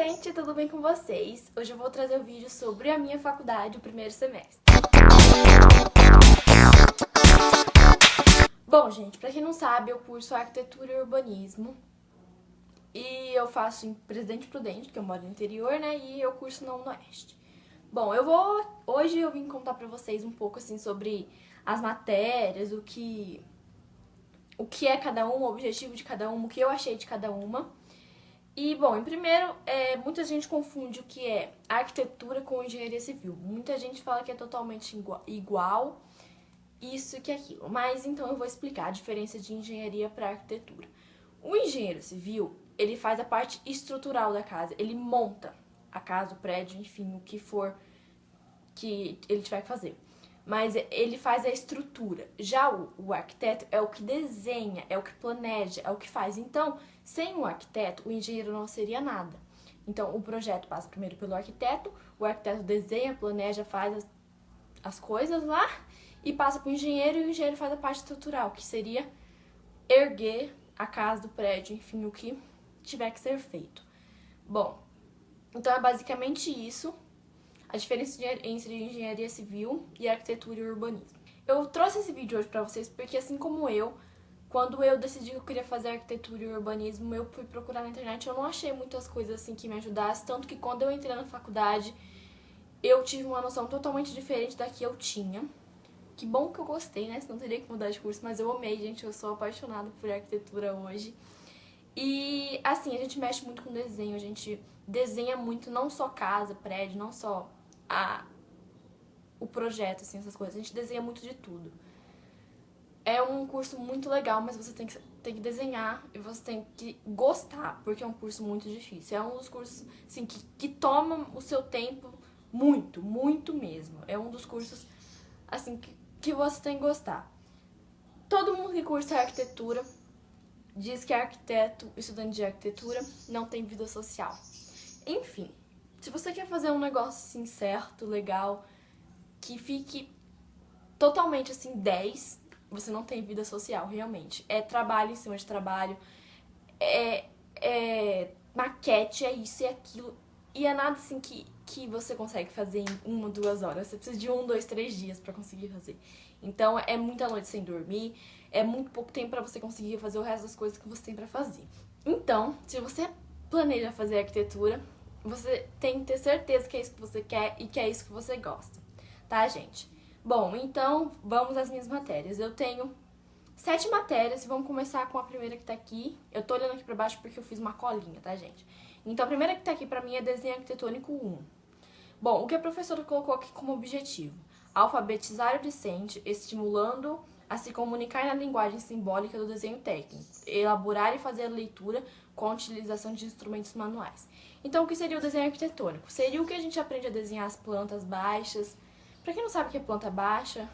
gente, tudo bem com vocês? Hoje eu vou trazer um vídeo sobre a minha faculdade, o primeiro semestre. Bom, gente, pra quem não sabe, eu curso Arquitetura e Urbanismo e eu faço em Presidente Prudente, que eu moro no interior, né, e eu curso na UniOeste. Bom, hoje eu vim contar pra vocês um pouco, assim, sobre as matérias, o que é cada uma, o objetivo de cada uma, o que eu achei de cada uma. E, bom, em primeiro, muita gente confunde o que é arquitetura com engenharia civil. Muita gente fala que é totalmente igual, isso que aquilo. Mas, então, eu vou explicar a diferença de engenharia para arquitetura. O engenheiro civil, ele faz a parte estrutural da casa. Ele monta a casa, o prédio, enfim, o que for que ele tiver que fazer. Mas ele faz a estrutura. Já o arquiteto é o que desenha, é o que planeja, é o que faz. Então, sem o arquiteto, o engenheiro não seria nada. Então, o projeto passa primeiro pelo arquiteto, o arquiteto desenha, planeja, faz as coisas lá e passa para o engenheiro e o engenheiro faz a parte estrutural, que seria erguer a casa do prédio, enfim, o que tiver que ser feito. Bom, então é basicamente isso. A diferença entre engenharia civil e arquitetura e urbanismo. Eu trouxe esse vídeo hoje pra vocês porque, assim como eu, quando eu decidi que eu queria fazer arquitetura e urbanismo, eu fui procurar na internet, eu não achei muitas coisas assim que me ajudassem, tanto que quando eu entrei na faculdade, eu tive uma noção totalmente diferente da que eu tinha. Que bom que eu gostei, né? Senão teria que mudar de curso, mas eu amei, gente, eu sou apaixonada por arquitetura hoje. E, assim, a gente mexe muito com desenho, a gente desenha muito, não só casa, prédio, não só o projeto, assim, essas coisas. A gente desenha muito de tudo. É um curso muito legal, mas você tem que desenhar e você tem que gostar, porque é um curso muito difícil. É um dos cursos, assim, que toma o seu tempo muito, muito mesmo. É um dos cursos, assim, que você tem que gostar. Todo mundo que cursa arquitetura diz que arquiteto, estudante de arquitetura, não tem vida social. Enfim, se você quer fazer um negócio assim certo, legal, que fique totalmente assim 10, você não tem vida social, realmente. É trabalho em cima de trabalho, é maquete, é isso e aquilo. E é nada assim que você consegue fazer em 1 ou 2 horas. Você precisa de 1, 2, 3 dias pra conseguir fazer. Então é muita noite sem dormir, é muito pouco tempo pra você conseguir fazer o resto das coisas que você tem pra fazer. Então, se você planeja fazer arquitetura, você tem que ter certeza que é isso que você quer e que é isso que você gosta, tá, gente? Bom, então vamos às minhas matérias. Eu tenho 7 matérias e vamos começar com a primeira que tá aqui. Eu tô olhando aqui pra baixo porque eu fiz uma colinha, tá, gente? Então a primeira que tá aqui pra mim é desenho arquitetônico 1. Bom, o que a professora colocou aqui como objetivo? Alfabetizar o discente, estimulando a se comunicar na linguagem simbólica do desenho técnico, elaborar e fazer a leitura com a utilização de instrumentos manuais. Então, o que seria o desenho arquitetônico? Seria o que a gente aprende a desenhar as plantas baixas. Pra quem não sabe o que é planta baixa,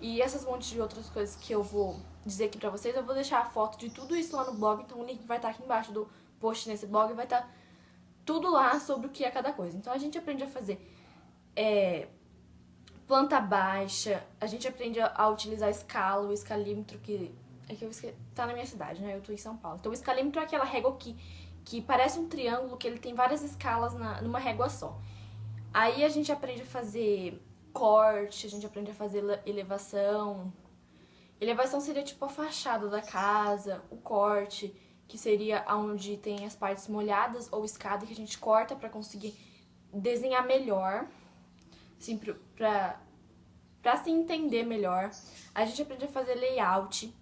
e essas montes de outras coisas que eu vou dizer aqui pra vocês, eu vou deixar a foto de tudo isso lá no blog, então o link vai estar aqui embaixo do post nesse blog, vai estar tudo lá sobre o que é cada coisa. Então, a gente aprende a fazer planta baixa, a gente aprende a utilizar escala, o escalímetro, que tá na minha cidade, né? Eu tô em São Paulo. Então, o escalímetro é aquela régua que parece um triângulo, que ele tem várias escalas numa régua só. Aí a gente aprende a fazer corte, a gente aprende a fazer elevação. Elevação seria tipo a fachada da casa, o corte, que seria onde tem as partes molhadas, ou escada que a gente corta pra conseguir desenhar melhor, assim, pra se entender melhor. A gente aprende a fazer layout.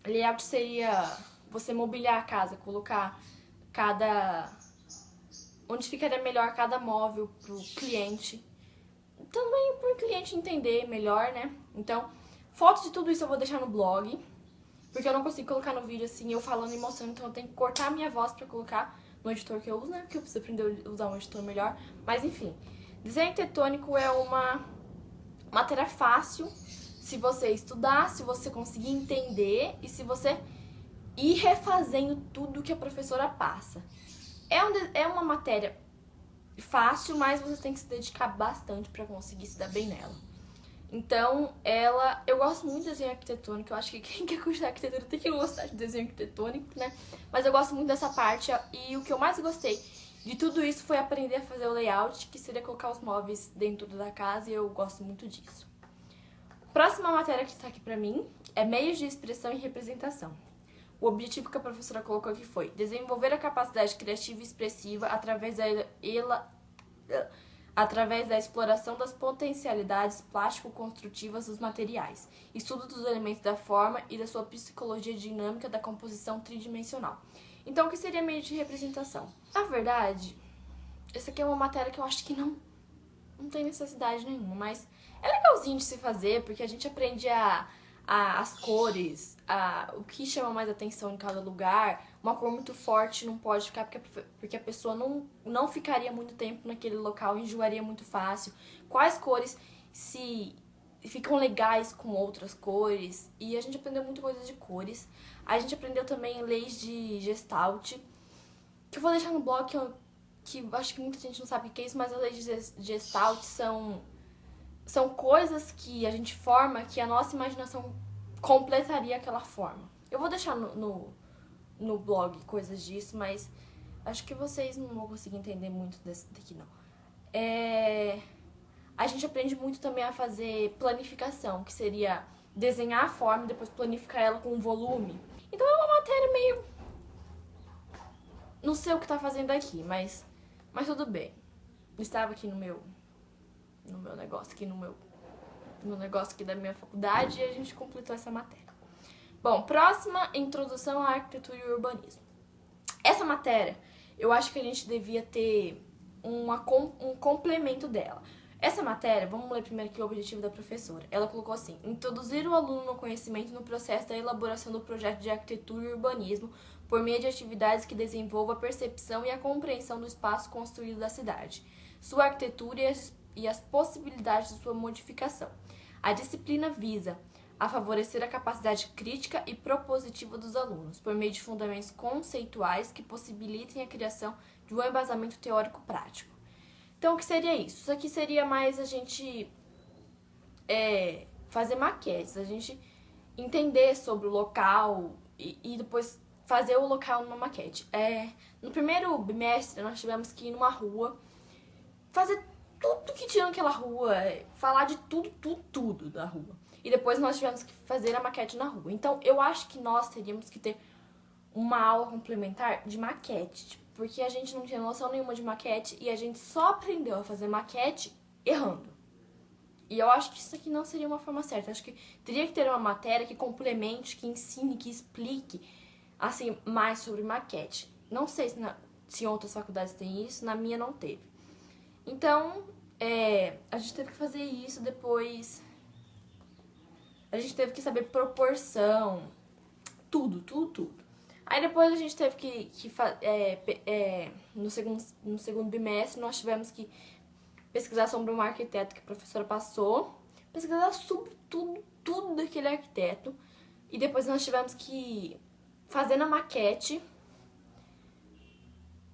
Layout seria você mobiliar a casa, colocar onde ficaria melhor cada móvel pro cliente. Também pro cliente entender melhor, né? Então, fotos de tudo isso eu vou deixar no blog, porque eu não consigo colocar no vídeo assim, eu falando e mostrando, então eu tenho que cortar a minha voz pra colocar no editor que eu uso, né? Porque eu preciso aprender a usar um editor melhor. Mas enfim, desenho arquitetônico é uma matéria fácil se você estudar, se você conseguir entender e se você ir refazendo tudo que a professora passa. É uma matéria fácil, mas você tem que se dedicar bastante pra conseguir se dar bem nela. Então, eu gosto muito de desenho arquitetônico, eu acho que quem quer cursar arquitetura tem que gostar de desenho arquitetônico, né? Mas eu gosto muito dessa parte e o que eu mais gostei De tudo isso foi aprender a fazer o layout, que seria colocar os móveis dentro da casa, e eu gosto muito disso. Próxima matéria que está aqui pra mim é meios de expressão e representação. O objetivo que a professora colocou aqui foi desenvolver a capacidade criativa e expressiva através da exploração das potencialidades plástico-construtivas dos materiais, estudo dos elementos da forma e da sua psicologia dinâmica da composição tridimensional. Então, o que seria meio de representação? Na verdade, essa aqui é uma matéria que eu acho que não tem necessidade nenhuma, mas é legalzinho de se fazer, porque a gente aprende as cores, o que chama mais atenção em cada lugar. Uma cor muito forte não pode ficar, porque a pessoa não ficaria muito tempo naquele local, enjoaria muito fácil. Quais cores se ficam legais com outras cores, e a gente aprendeu muita coisa de cores. A gente aprendeu também leis de Gestalt, que eu vou deixar no blog, que acho que muita gente não sabe o que é isso, mas as leis de Gestalt são coisas que a gente forma que a nossa imaginação completaria aquela forma. Eu vou deixar no blog coisas disso, mas acho que vocês não vão conseguir entender muito desse daqui, não. A gente aprende muito também a fazer planificação, que seria desenhar a forma e depois planificar ela com volume. Então é uma matéria meio... Não sei o que tá fazendo aqui, mas tudo bem. Estava aqui no meu negócio, aqui no meu negócio aqui da minha faculdade, e a gente completou essa matéria. Bom, próxima, introdução à arquitetura e urbanismo. Essa matéria, eu acho que a gente devia ter um complemento dela. Essa matéria, vamos ler primeiro aqui o objetivo da professora. Ela colocou assim: introduzir o aluno no conhecimento no processo da elaboração do projeto de arquitetura e urbanismo por meio de atividades que desenvolvam a percepção e a compreensão do espaço construído da cidade, sua arquitetura e as possibilidades de sua modificação. A disciplina visa a favorecer a capacidade crítica e propositiva dos alunos, por meio de fundamentos conceituais que possibilitem a criação de um embasamento teórico prático. Então, o que seria isso? Isso aqui seria mais a gente fazer maquetes, a gente entender sobre o local e depois fazer o local numa maquete. No primeiro bimestre, nós tivemos que ir numa rua, fazer tudo que tinha naquela rua, falar de tudo da rua. E depois nós tivemos que fazer a maquete na rua. Então, eu acho que nós teríamos que ter uma aula complementar de maquete, porque a gente não tinha noção nenhuma de maquete e a gente só aprendeu a fazer maquete errando. E eu acho que isso aqui não seria uma forma certa. Eu acho que teria que ter uma matéria que complemente, que ensine, que explique assim mais sobre maquete. Não sei se em outras faculdades tem isso, na minha não teve. Então, a gente teve que fazer isso, depois a gente teve que saber proporção, tudo. Aí depois a gente teve no segundo bimestre, nós tivemos que pesquisar sobre um arquiteto que a professora passou, pesquisar sobre tudo daquele arquiteto, e depois nós tivemos que fazer na maquete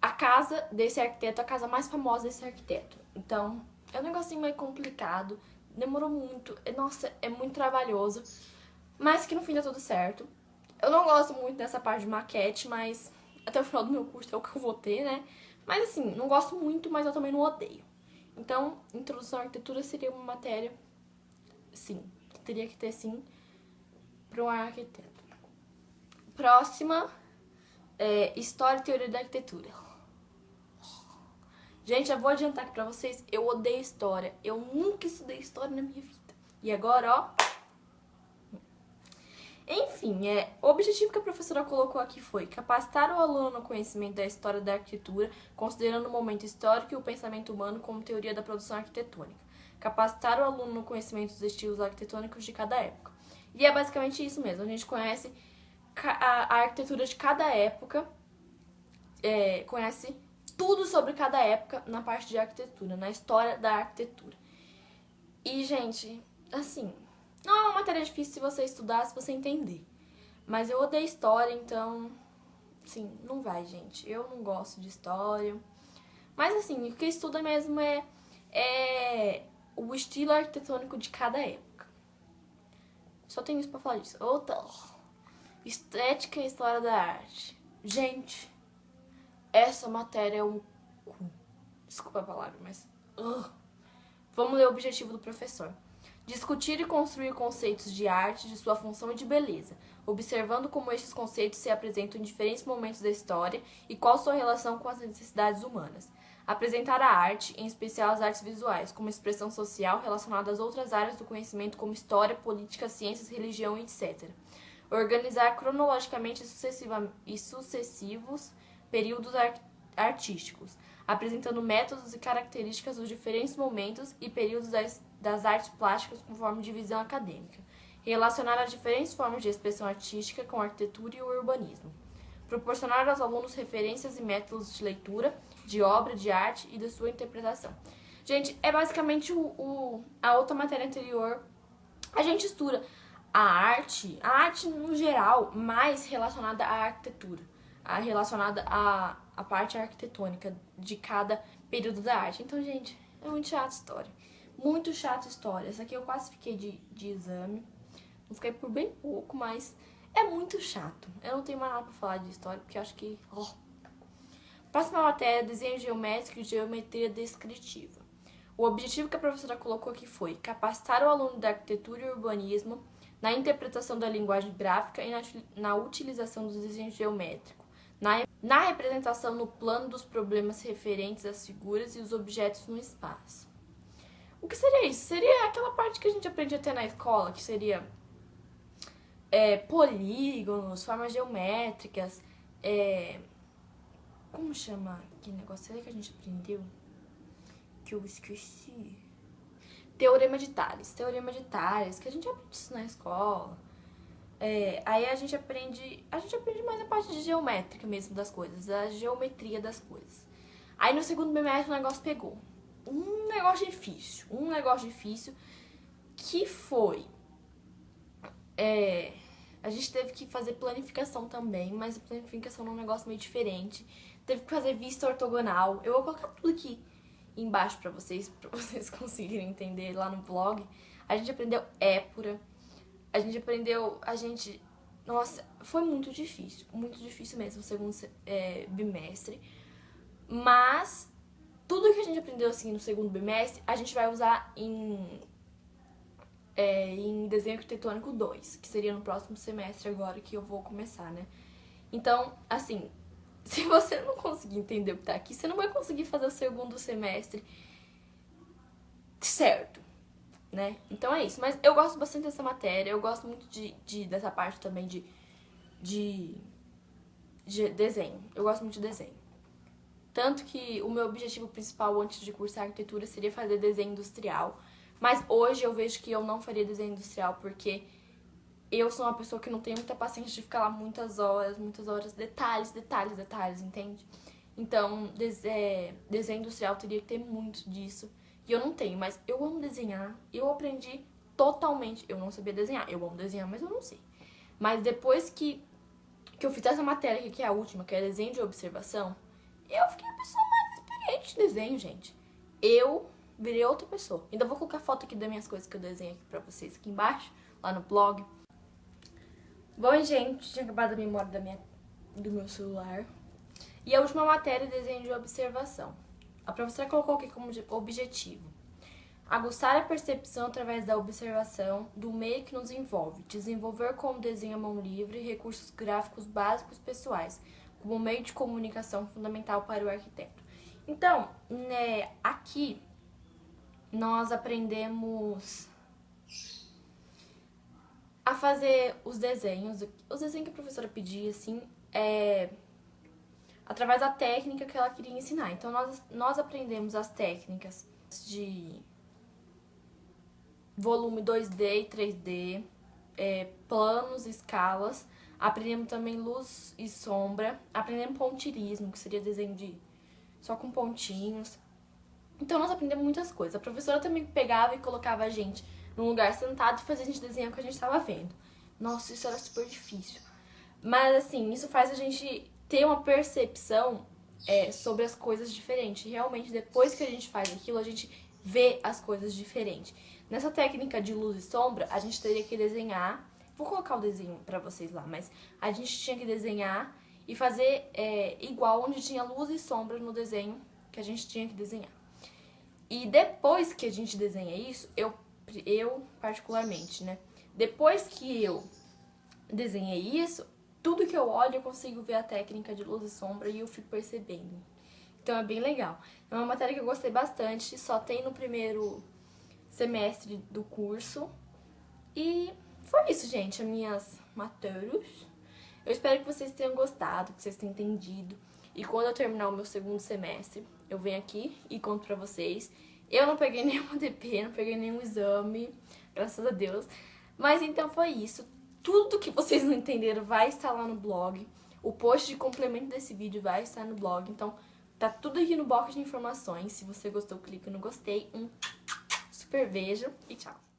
a casa desse arquiteto, a casa mais famosa desse arquiteto. Então, é um negocinho meio complicado, demorou muito, nossa, é muito trabalhoso, mas que no fim deu tudo certo. Eu não gosto muito dessa parte de maquete, mas até o final do meu curso é o que eu vou ter, né? Mas assim, não gosto muito, mas eu também não odeio. Então, introdução à arquitetura seria uma matéria, sim, que teria que ter sim para um arquiteto. Próxima, história e teoria da arquitetura. Gente, eu vou adiantar aqui pra vocês, eu odeio história. Eu nunca estudei história na minha vida. E agora, ó... Enfim, o objetivo que a professora colocou aqui foi capacitar o aluno no conhecimento da história da arquitetura, considerando o momento histórico e o pensamento humano como teoria da produção arquitetônica. Capacitar o aluno no conhecimento dos estilos arquitetônicos de cada época. E é basicamente isso mesmo, a gente conhece a arquitetura de cada época, conhece tudo sobre cada época na parte de arquitetura, na história da arquitetura. E, gente, assim... Não é uma matéria difícil se você estudar, se você entender. Mas eu odeio história, então... Sim, não vai, gente. Eu não gosto de história. Mas, assim, o que estuda mesmo é o estilo arquitetônico de cada época. Só tenho isso pra falar disso. Outra. Estética e história da arte. Gente, essa matéria é um cu. Desculpa a palavra, mas... Vamos ler o objetivo do professor. Discutir e construir conceitos de arte, de sua função e de beleza, observando como estes conceitos se apresentam em diferentes momentos da história e qual sua relação com as necessidades humanas. Apresentar a arte, em especial as artes visuais, como expressão social relacionada às outras áreas do conhecimento como história, política, ciências, religião, etc. Organizar cronologicamente e sucessivos períodos artísticos, apresentando métodos e características dos diferentes momentos e períodos das artes plásticas conforme divisão acadêmica. Relacionar as diferentes formas de expressão artística com a arquitetura e o urbanismo. Proporcionar aos alunos referências e métodos de leitura, de obra, de arte e da sua interpretação. Gente, é basicamente a outra matéria anterior. A gente estuda a arte no geral, mais relacionada à arquitetura, relacionada à parte arquitetônica de cada período da arte. Então, gente, é muito chato a história. Muito chata a história. Essa aqui eu quase fiquei de exame. Não fiquei por bem pouco, mas é muito chato. Eu não tenho mais nada pra falar de história, porque eu acho que... Próxima matéria, desenho geométrico e geometria descritiva. O objetivo que a professora colocou aqui foi capacitar o aluno da arquitetura e urbanismo na interpretação da linguagem gráfica e na utilização do desenho geométrico, na representação no plano dos problemas referentes às figuras e os objetos no espaço. O que seria isso? Seria aquela parte que a gente aprende até na escola, que seria polígonos, formas geométricas, como chama aquele negócio? Será que a gente aprendeu? Que eu esqueci. Teorema de Tales, que a gente aprende isso na escola. Aí a gente aprende mais a parte de geométrica mesmo das coisas, a geometria das coisas. Aí no segundo bimestre o negócio pegou. Um negócio difícil que foi... a gente teve que fazer planificação também, mas a planificação é um negócio meio diferente. Teve que fazer vista ortogonal. Eu vou colocar tudo aqui embaixo pra vocês conseguirem entender lá no blog. A gente aprendeu épura. Nossa, foi muito difícil mesmo o segundo bimestre. Mas tudo que a gente aprendeu assim no segundo bimestre, a gente vai usar em desenho arquitetônico 2, que seria no próximo semestre agora que eu vou começar, né? Então, assim, se você não conseguir entender o que tá aqui, você não vai conseguir fazer o segundo semestre certo, né? Então é isso. Mas eu gosto bastante dessa matéria, eu gosto muito dessa parte também de desenho. Eu gosto muito de desenho. Tanto que o meu objetivo principal antes de cursar arquitetura seria fazer desenho industrial. Mas hoje eu vejo que eu não faria desenho industrial porque eu sou uma pessoa que não tem muita paciência de ficar lá muitas horas, detalhes, entende? Então, desenho industrial teria que ter muito disso. E eu não tenho, mas eu amo desenhar. Eu aprendi totalmente. Eu não sabia desenhar. Eu amo desenhar, mas eu não sei. Mas depois que eu fiz essa matéria aqui, que é a última, que é desenho de observação, eu fiquei a pessoa mais experiente de desenho, gente. Eu virei outra pessoa. Ainda vou colocar foto aqui das minhas coisas que eu desenho aqui pra vocês aqui embaixo, lá no blog. Bom, gente, tinha acabado a memória do meu celular. E a última matéria é desenho de observação. A professora colocou aqui como objetivo aguçar a percepção através da observação do meio que nos envolve, desenvolver como desenho à mão livre recursos gráficos básicos pessoais, como meio de comunicação fundamental para o arquiteto. Então, né, aqui nós aprendemos a fazer os desenhos que a professora pedia, assim, através da técnica que ela queria ensinar. Então, nós aprendemos as técnicas de volume 2D e 3D, planos, escalas. Aprendemos também luz e sombra. Aprendemos pontilhismo, que seria desenho só com pontinhos. Então, nós aprendemos muitas coisas. A professora também pegava e colocava a gente num lugar sentado e fazia a gente desenhar o que a gente estava vendo. Nossa, isso era super difícil. Mas, assim, isso faz a gente ter uma percepção sobre as coisas diferentes. Realmente, depois que a gente faz aquilo, a gente vê as coisas diferentes. Nessa técnica de luz e sombra, a gente teria que desenhar... Vou colocar o desenho pra vocês lá, mas a gente tinha que desenhar e fazer igual onde tinha luz e sombra no desenho que a gente tinha que desenhar. E depois que a gente desenha isso, eu particularmente, né? Depois que eu desenhei isso, tudo que eu olho eu consigo ver a técnica de luz e sombra e eu fico percebendo. Então é bem legal. É uma matéria que eu gostei bastante, só tem no primeiro semestre do curso. E foi isso, gente, as minhas matérias. Eu espero que vocês tenham gostado, que vocês tenham entendido. E quando eu terminar o meu segundo semestre, eu venho aqui e conto pra vocês. Eu não peguei nenhuma DP, não peguei nenhum exame, graças a Deus. Mas então foi isso. Tudo que vocês não entenderam vai estar lá no blog. O post de complemento desse vídeo vai estar no blog. Então tá tudo aqui no box de informações. Se você gostou, clica no gostei. Um super beijo e tchau.